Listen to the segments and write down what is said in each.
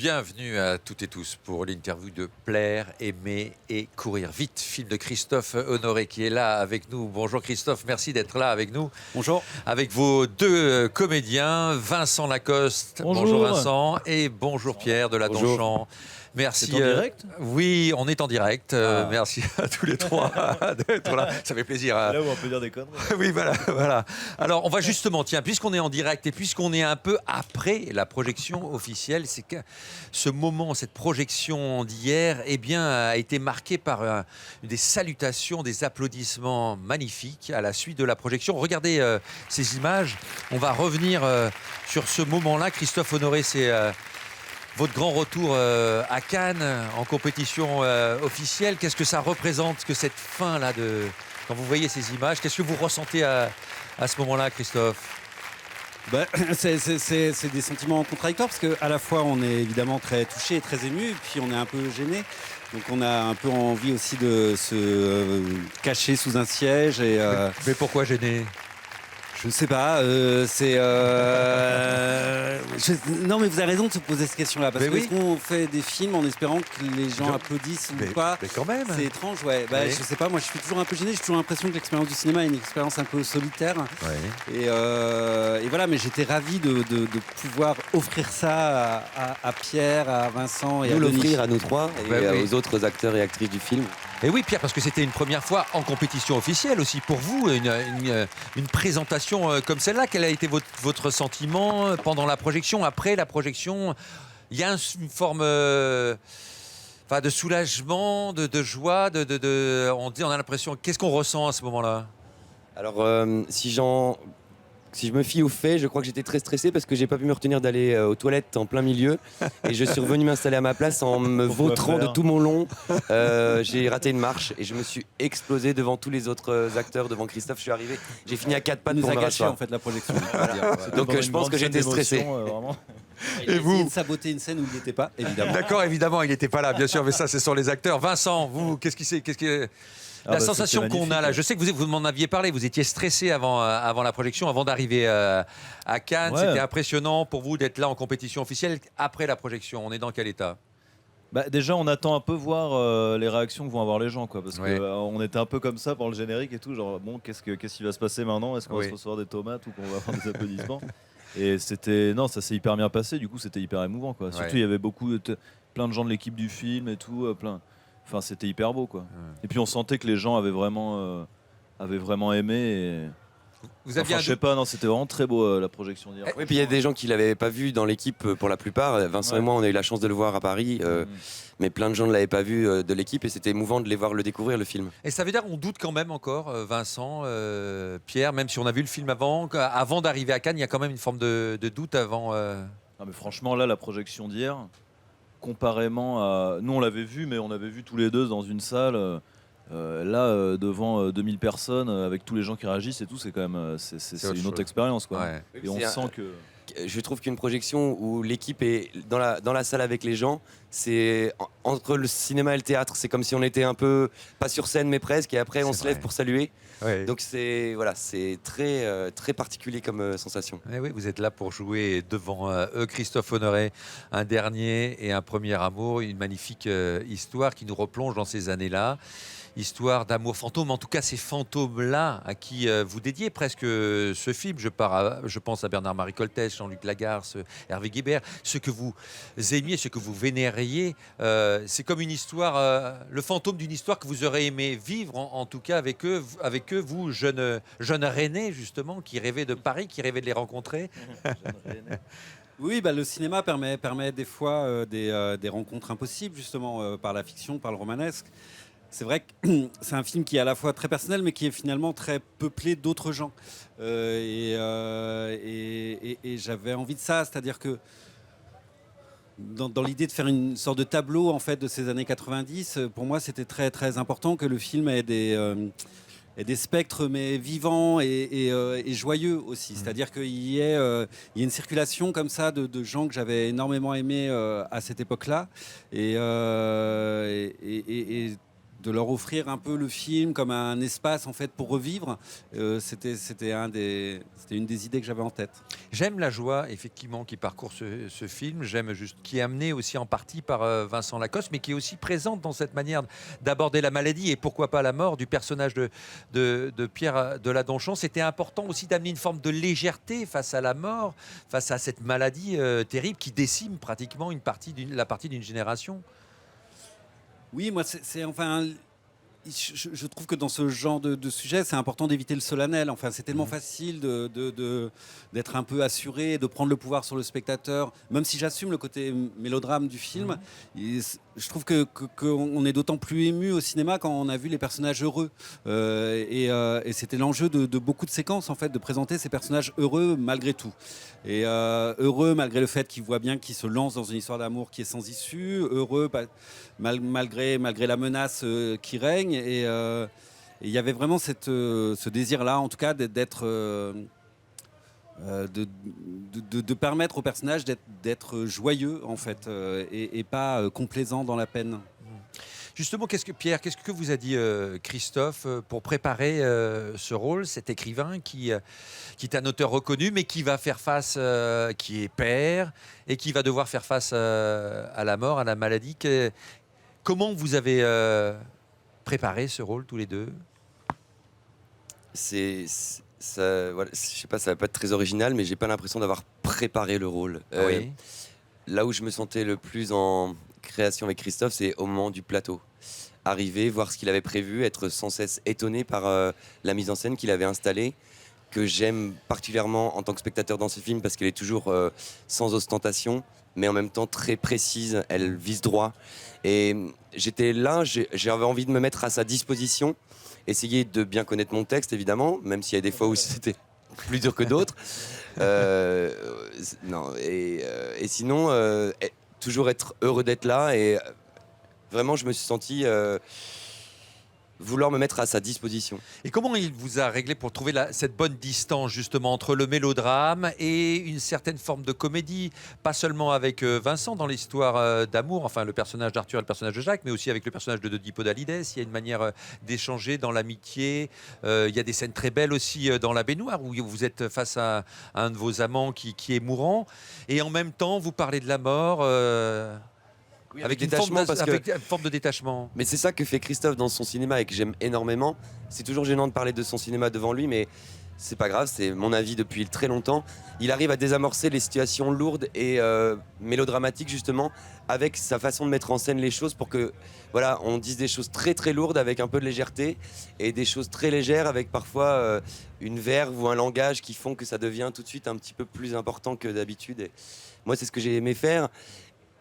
Bienvenue à toutes et tous pour l'interview de Plaire, aimer et courir vite. Film de Christophe Honoré qui est là avec nous. Bonjour Christophe, merci d'être là avec nous. Bonjour. Avec vos deux comédiens, Vincent Lacoste. Bonjour. Vincent. Et bonjour Pierre de la Donchamp. Merci. C'est en direct Oui, on est en direct. Merci à tous les trois d'être là. Ça fait plaisir. Là où on peut dire des conneries. Oui, voilà. Alors, on va justement, tiens, puisqu'on est en direct et puisqu'on est un peu après la projection officielle, c'est que ce moment, cette projection d'hier, eh bien, a été marqué par des salutations, des applaudissements magnifiques à la suite de la projection. Regardez ces images. On va revenir sur ce moment-là. Christophe Honoré, c'est votre grand retour à Cannes en compétition officielle. Qu'est-ce que ça représente, que cette fin-là de... Quand vous voyez ces images, qu'est-ce que vous ressentez à ce moment-là, Christophe ? C'est des sentiments contradictoires parce qu'à la fois on est évidemment très touché et très ému, et puis on est un peu gêné. Donc on a un peu envie aussi de se cacher sous un siège. Mais pourquoi gêné ? Je sais pas, non mais vous avez raison de se poser cette question-là, parce que est-ce qu'on fait des films en espérant que les gens applaudissent ou pas ? Mais quand même. C'est étrange, ouais. Oui. Je sais pas, moi je suis toujours un peu gêné, j'ai toujours l'impression que l'expérience du cinéma est une expérience un peu solitaire. Oui. Et voilà, mais j'étais ravi de pouvoir offrir ça à Pierre, à Vincent et nous à Denis. l'offrir à nous trois et Oui. aux autres acteurs et actrices du film. Et oui, Pierre, parce que c'était une première fois en compétition officielle aussi pour vous, une présentation comme celle-là. Quel a été votre sentiment pendant la projection, après la projection ? Il y a une forme de soulagement, de joie, on a l'impression... Qu'est-ce qu'on ressent à ce moment-là ? Alors, si je me fie aux faits, je crois que j'étais très stressé parce que j'ai pas pu me retenir d'aller aux toilettes en plein milieu. Et je suis revenu m'installer à ma place en me vautrant de tout mon long. J'ai raté une marche et je me suis explosé devant tous les autres acteurs, devant Christophe. Je suis arrivé, j'ai fini à quatre pattes pour me gâché en rasseoir. fait la projection. Donc je pense que j'étais stressé. Il a Et vous essayé de saboter une scène où il n'était pas, évidemment. D'accord, évidemment, il n'était pas là, bien sûr, mais ça, ce sont les acteurs. Vincent, vous, qu'est-ce que la sensation qu'on a là, je sais que vous m'en aviez parlé, vous étiez stressé avant la projection, avant d'arriver à Cannes. Ouais. C'était impressionnant pour vous d'être là en compétition officielle après la projection. On est dans quel état ? Déjà, on attend un peu voir les réactions que vont avoir les gens, quoi, parce Ouais. qu'on était un peu comme ça pour le générique et tout, genre bon, qu'est-ce qui va se passer maintenant ? Est-ce qu'on va Oui. se recevoir des tomates ou qu'on va avoir des applaudissements ? Et ça s'est hyper bien passé. Du coup, c'était hyper émouvant, quoi. Surtout, il y avait plein de gens de l'équipe du film et tout, Enfin, c'était hyper beau, quoi. Et puis, on sentait que les gens avaient vraiment aimé. Et... Vous aviez je sais pas, non, c'était vraiment très beau la projection d'hier. Oui, puis il y a des gens qui l'avaient pas vu dans l'équipe pour la plupart. Vincent et moi, on a eu la chance de le voir à Paris, mais plein de gens ne l'avaient pas vu de l'équipe et c'était émouvant de les voir le découvrir, le film. Et ça veut dire qu'on doute quand même encore, Vincent, Pierre, même si on a vu le film avant d'arriver à Cannes, il y a quand même une forme de doute avant. Non, mais franchement, là, la projection d'hier, comparément à... Nous, on l'avait vu, mais on avait vu tous les deux dans une salle. Devant 2000 personnes, avec tous les gens qui réagissent et tout, c'est quand même c'est une autre expérience, quoi. Ouais. Et on sent que... Je trouve qu'une projection où l'équipe est dans la salle avec les gens, c'est entre le cinéma et le théâtre. C'est comme si on était un peu, pas sur scène, mais presque, et après on se lève pour saluer. Ouais. Donc c'est très, très particulier comme sensation. Eh oui, vous êtes là pour jouer devant eux, Christophe Honoré, un dernier et un premier amour, une magnifique histoire qui nous replonge dans ces années-là. Histoire d'amour fantôme, en tout cas ces fantômes-là à qui vous dédiez presque ce film. Je pense à Bernard-Marie Coltès, Jean-Luc Lagarce, Hervé Guébert. Ce que vous aimiez, ce que vous vénériez, c'est comme une histoire, le fantôme d'une histoire que vous aurez aimé vivre, en tout cas avec eux, vous, jeunes Rennais justement, qui rêvaient de Paris, qui rêvaient de les rencontrer. Oui, le cinéma permet des fois des rencontres impossibles, justement, par la fiction, par le romanesque. C'est vrai que c'est un film qui est à la fois très personnel, mais qui est finalement très peuplé d'autres gens. Et j'avais envie de ça, c'est-à-dire que dans l'idée de faire une sorte de tableau en fait de ces années 90, pour moi c'était très très important que le film ait des spectres mais vivants et joyeux aussi. C'est-à-dire qu'il y ait une circulation comme ça de gens que j'avais énormément aimés à cette époque-là. Et de leur offrir un peu le film comme un espace en fait pour revivre. C'était une des idées que j'avais en tête. J'aime la joie, effectivement, qui parcourt ce film. J'aime juste qui est amenée aussi en partie par Vincent Lacoste, mais qui est aussi présente dans cette manière d'aborder la maladie et pourquoi pas la mort du personnage de Pierre Deladonchamp. C'était important aussi d'amener une forme de légèreté face à la mort, face à cette maladie terrible qui décime pratiquement la partie d'une génération. Oui, moi, je trouve que dans ce genre de sujet, c'est important d'éviter le solennel. Enfin, c'est tellement facile d'être un peu assuré, de prendre le pouvoir sur le spectateur, même si j'assume le côté mélodrame du film. Je trouve qu'on est d'autant plus ému au cinéma quand on a vu les personnages heureux. Et c'était l'enjeu de beaucoup de séquences, en fait, de présenter ces personnages heureux malgré tout. Et heureux malgré le fait qu'ils voient bien qu'ils se lancent dans une histoire d'amour qui est sans issue, heureux malgré la menace qui règne. Et il y avait vraiment ce désir-là, en tout cas, d'être... de permettre au personnage d'être joyeux, en fait, et pas complaisant dans la peine. Justement, Pierre, qu'est-ce que vous a dit Christophe pour préparer ce rôle, cet écrivain qui est un auteur reconnu, mais qui va faire face, qui est père, et qui va devoir faire face à la mort, à la maladie. Comment vous avez préparé ce rôle tous les deux ? Voilà, je sais pas, ça va pas être très original, mais j'ai pas l'impression d'avoir préparé le rôle. Oui. Là où je me sentais le plus en création avec Christophe, c'est au moment du plateau. Arriver, voir ce qu'il avait prévu, être sans cesse étonné par la mise en scène qu'il avait installée, que j'aime particulièrement en tant que spectateur dans ce film parce qu'elle est toujours sans ostentation, mais en même temps très précise, elle vise droit. Et j'étais là, j'avais envie de me mettre à sa disposition, essayer de bien connaître mon texte évidemment, même s'il y a des fois où c'était plus dur que d'autres. Et sinon, toujours être heureux d'être là. Et vraiment, je me suis senti vouloir me mettre à sa disposition. Et comment il vous a réglé pour trouver cette bonne distance justement entre le mélodrame et une certaine forme de comédie, pas seulement avec Vincent dans l'histoire d'amour, enfin le personnage d'Arthur et le personnage de Jacques, mais aussi avec le personnage de Podalides. Il y a une manière d'échanger dans l'amitié. Il y a des scènes très belles aussi dans la baignoire où vous êtes face à un de vos amants qui est mourant. Et en même temps, vous parlez de la mort. Oui, avec une forme de détachement. Mais c'est ça que fait Christophe dans son cinéma et que j'aime énormément. C'est toujours gênant de parler de son cinéma devant lui, mais c'est pas grave, c'est mon avis depuis très longtemps. Il arrive à désamorcer les situations lourdes et mélodramatiques justement avec sa façon de mettre en scène les choses pour que voilà, on dise des choses très très lourdes avec un peu de légèreté et des choses très légères avec parfois une verve ou un langage qui font que ça devient tout de suite un petit peu plus important que d'habitude. Et moi, c'est ce que j'ai aimé faire.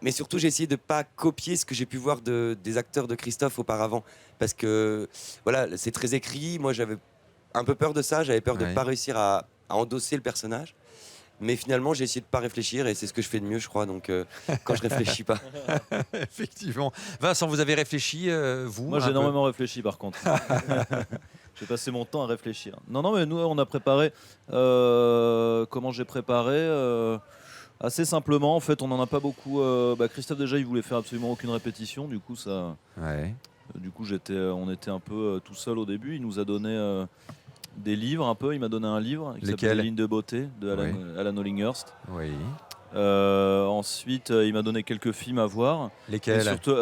Mais surtout, j'ai essayé de ne pas copier ce que j'ai pu voir des acteurs de Christophe auparavant. Parce que voilà, c'est très écrit. Moi, j'avais un peu peur de ça. J'avais peur de ne pas réussir à endosser le personnage. Mais finalement, j'ai essayé de ne pas réfléchir. Et c'est ce que je fais de mieux, je crois. Donc, quand je ne réfléchis pas. Effectivement. Vincent, vous avez réfléchi, vous ? Moi, j'ai énormément réfléchi, par contre. J'ai passé mon temps à réfléchir. Non, mais nous, on a préparé... comment j'ai préparé assez simplement, en fait, on n'en a pas beaucoup. Christophe, déjà, il voulait faire absolument aucune répétition. Du coup, on était un peu tout seul au début. Il nous a donné des livres, un peu. Il m'a donné un livre qui s'appelle Les lignes de beauté de Alan Hollinghurst. Oui. Ensuite, il m'a donné quelques films à voir. Lesquels ? Surtout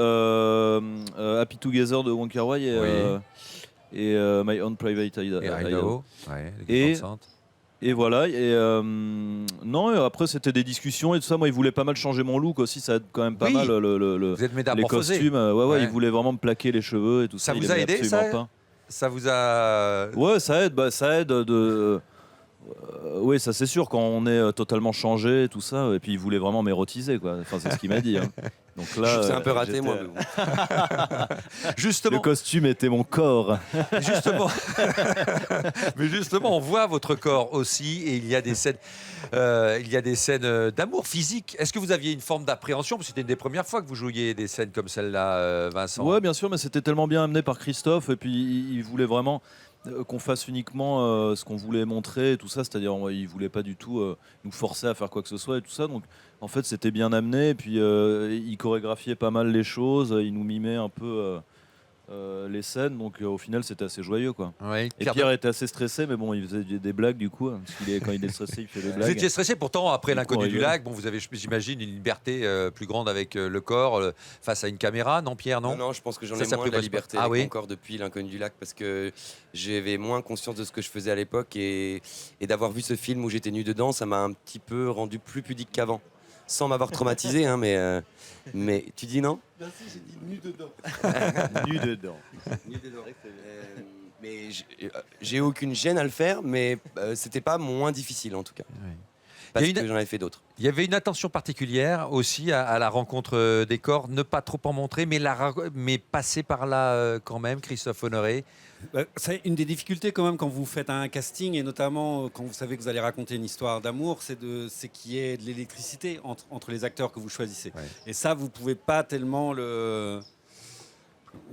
Happy Together de Wong Kar-wai et My Own Private Idaho. Et voilà, après c'était des discussions et tout ça. Moi, il voulait pas mal changer mon look aussi, ça aide quand même pas mal Vous êtes les costumes. Il voulait vraiment me plaquer les cheveux et tout ça. Ça vous a aidé, ça ? Ça vous a... Ouais, ça aide oui, ça c'est sûr, quand on est totalement changé et tout ça. Et puis il voulait vraiment m'érotiser, quoi. Enfin, c'est ce qu'il m'a dit. Hein. Donc là, c'est un peu raté, moi. Justement. Le costume était mon corps. Justement. Mais justement, on voit votre corps aussi, et il y a des scènes d'amour physique. Est-ce que vous aviez une forme d'appréhension ? Parce que c'était une des premières fois que vous jouiez des scènes comme celle-là, Vincent. Ouais, bien sûr, mais c'était tellement bien amené par Christophe, et puis il voulait vraiment qu'on fasse uniquement ce qu'on voulait montrer et tout ça, c'est-à-dire il voulait pas du tout nous forcer à faire quoi que ce soit et tout ça, donc en fait c'était bien amené, et puis il chorégraphiait pas mal les choses, il nous mimait un peu les scènes, donc au final c'était assez joyeux quoi. Ouais. Et Pierre était assez stressé, mais bon, il faisait des blagues du coup, hein, parce quand il est stressé, il fait des Vous blagues. étiez stressé, pourtant après Du coup, l'inconnu on du rigole. lac, bon, vous avez, j'imagine, une liberté plus grande avec le corps face à une caméra, non Pierre, non? Non, je pense que j'en Ça ai moins de la s'apprivoise pas. liberté Ah avec oui mon corps depuis l'inconnu du lac parce que j'avais moins conscience de ce que je faisais à l'époque et d'avoir vu ce film où j'étais nu dedans, ça m'a un petit peu rendu plus pudique qu'avant. Sans m'avoir traumatisé, hein, mais tu dis non? Merci, j'ai dit nu dedans. Nu dedans. Mais j'ai aucune gêne à le faire, mais c'était pas moins difficile en tout cas. Ouais. Parce Il y a que j'en avais fait d'autres. Il y avait une attention particulière aussi à la rencontre des corps, ne pas trop en montrer, mais passer par là quand même, Christophe Honoré. C'est une des difficultés quand même quand vous faites un casting et notamment quand vous savez que vous allez raconter une histoire d'amour, c'est qu'il y ait de l'électricité entre les acteurs que vous choisissez. Ouais. Et ça, vous pouvez pas tellement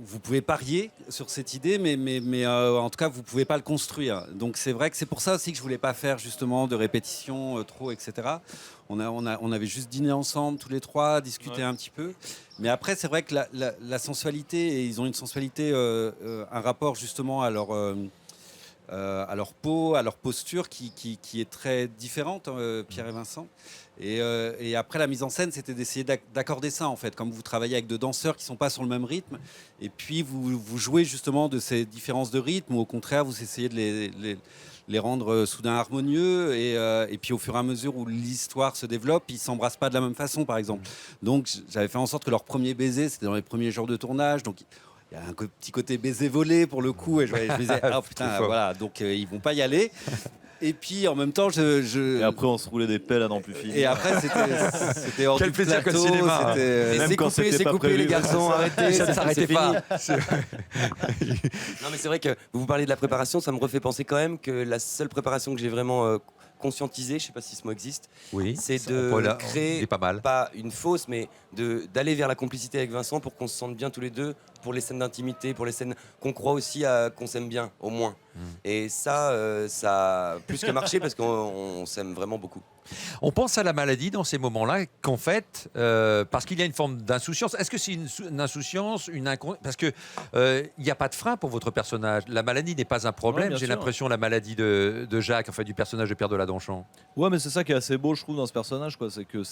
vous pouvez parier sur cette idée, mais en tout cas, vous pouvez pas le construire. Donc c'est vrai que c'est pour ça aussi que je voulais pas faire justement de répétitions trop, etc. On avait juste dîné ensemble tous les trois, discuté un petit peu. Mais après, c'est vrai que la sensualité, et ils ont une sensualité, un rapport justement à leur peau, à leur posture qui est très différente, Pierre et Vincent. Et après, la mise en scène, c'était d'essayer d'accorder ça, en fait. Comme vous travaillez avec deux danseurs qui ne sont pas sur le même rythme, et puis vous jouez justement de ces différences de rythme, ou au contraire, vous essayez de les rendre soudain harmonieux, et puis au fur et à mesure où l'histoire se développe, ils ne s'embrassent pas de la même façon, par exemple. Donc, j'avais fait en sorte que leur premier baiser, c'était dans les premiers jours de tournage, donc il y a un petit côté baiser volé pour le coup, et je me disais, ah putain, voilà, donc ils vont pas y aller. Et puis en même temps, Et après, on se roulait des pelles à n'en plus finir. et après c'était hors Quel du plaisir que le plateau, cinéma. c'était- Même quand c'était c'est pas coupé prévu. les garçons, arrêtez, Ça ne s'arrêtait c'est pas. fini. Non mais c'est vrai que vous parlez de la préparation, ça me refait penser quand même que la seule préparation que j'ai vraiment conscientisée, je sais pas si ce mot existe, Oui, c'est ça, de il est créer pas mal. pas une fausse, mais d'aller vers la complicité avec Vincent pour qu'on se sente bien tous les deux, pour les scènes d'intimité, pour les scènes qu'on croit aussi qu'on s'aime bien, au moins. Et ça, ça a plus que marché parce qu'on s'aime vraiment beaucoup. On pense à la maladie dans ces moments-là, qu'en fait, parce qu'il y a une forme d'insouciance. Est-ce que c'est une insouciance, parce que il n'y a pas de frein pour votre personnage. La maladie n'est pas un problème. Ouais, bien J'ai sûr. l'impression la maladie de Jacques, enfin du personnage de Pierre Deladonchamp. Ouais, mais c'est ça qui est assez beau, je trouve, dans ce personnage, quoi. C'est que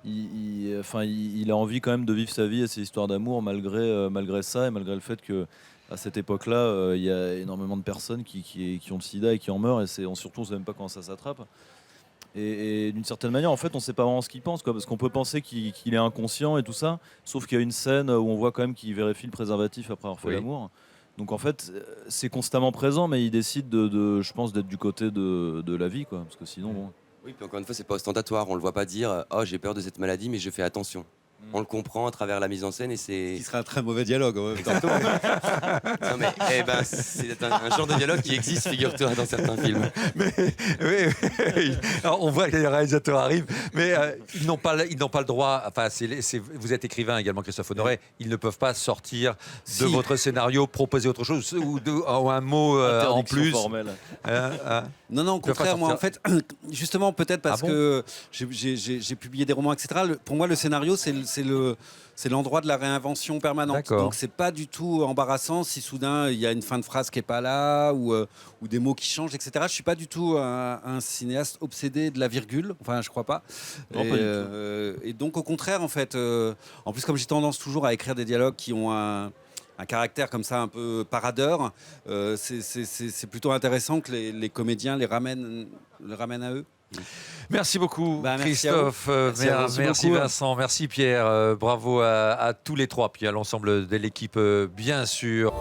il a envie quand même de vivre sa vie et ses histoires d'amour malgré ça et malgré le fait que à cette époque-là, il y a énormément de personnes qui ont le sida et qui en meurent, et surtout on ne sait même pas comment ça s'attrape. Et d'une certaine manière, en fait, on ne sait pas vraiment ce qu'il pense, quoi, parce qu'on peut penser qu'il est inconscient et tout ça, sauf qu'il y a une scène où on voit quand même qu'il vérifie le préservatif après avoir fait Oui. l'amour. Donc en fait, c'est constamment présent, mais il décide je pense, d'être du côté de la vie, quoi, parce que sinon, bon. Oui, puis encore une fois, c'est pas ostentatoire. On le voit pas dire oh j'ai peur de cette maladie, mais je fais attention. On le comprend à travers la mise en scîne et c'est. qui serait un très mauvais dialogue en même temps. Non, mais c'est un genre de dialogue qui existe, figure-toi, dans certains films. Mais oui. Alors, on voit que les réalisateurs arrivent, mais ils n'ont pas le droit. Enfin, vous êtes écrivain également, Christophe Honoré. Ils ne peuvent pas sortir de votre scénario, proposer autre chose ou un mot en Interdiction plus. formelle. Non, au Ils peuvent pas contraire, moi, en sortir. fait, justement, peut-être parce Ah bon que j'ai publié des romans, etc. Pour moi, le scénario, c'est l'endroit de la réinvention permanente. D'accord. Donc, c'est pas du tout embarrassant si soudain il y a une fin de phrase qui est pas là ou des mots qui changent, etc. Je suis pas du tout un cinéaste obsédé de la virgule. Enfin, je crois pas. Non, pas du tout. Et donc, au contraire, en fait, en plus, comme j'ai tendance toujours à écrire des dialogues qui ont un caractère comme ça un peu paradeur, c'est plutôt intéressant que les comédiens les ramènent à eux. Merci beaucoup, Bah, merci à Christophe. Merci beaucoup. Vincent. Merci Pierre. Bravo à tous les trois, puis à l'ensemble de l'équipe, bien sûr.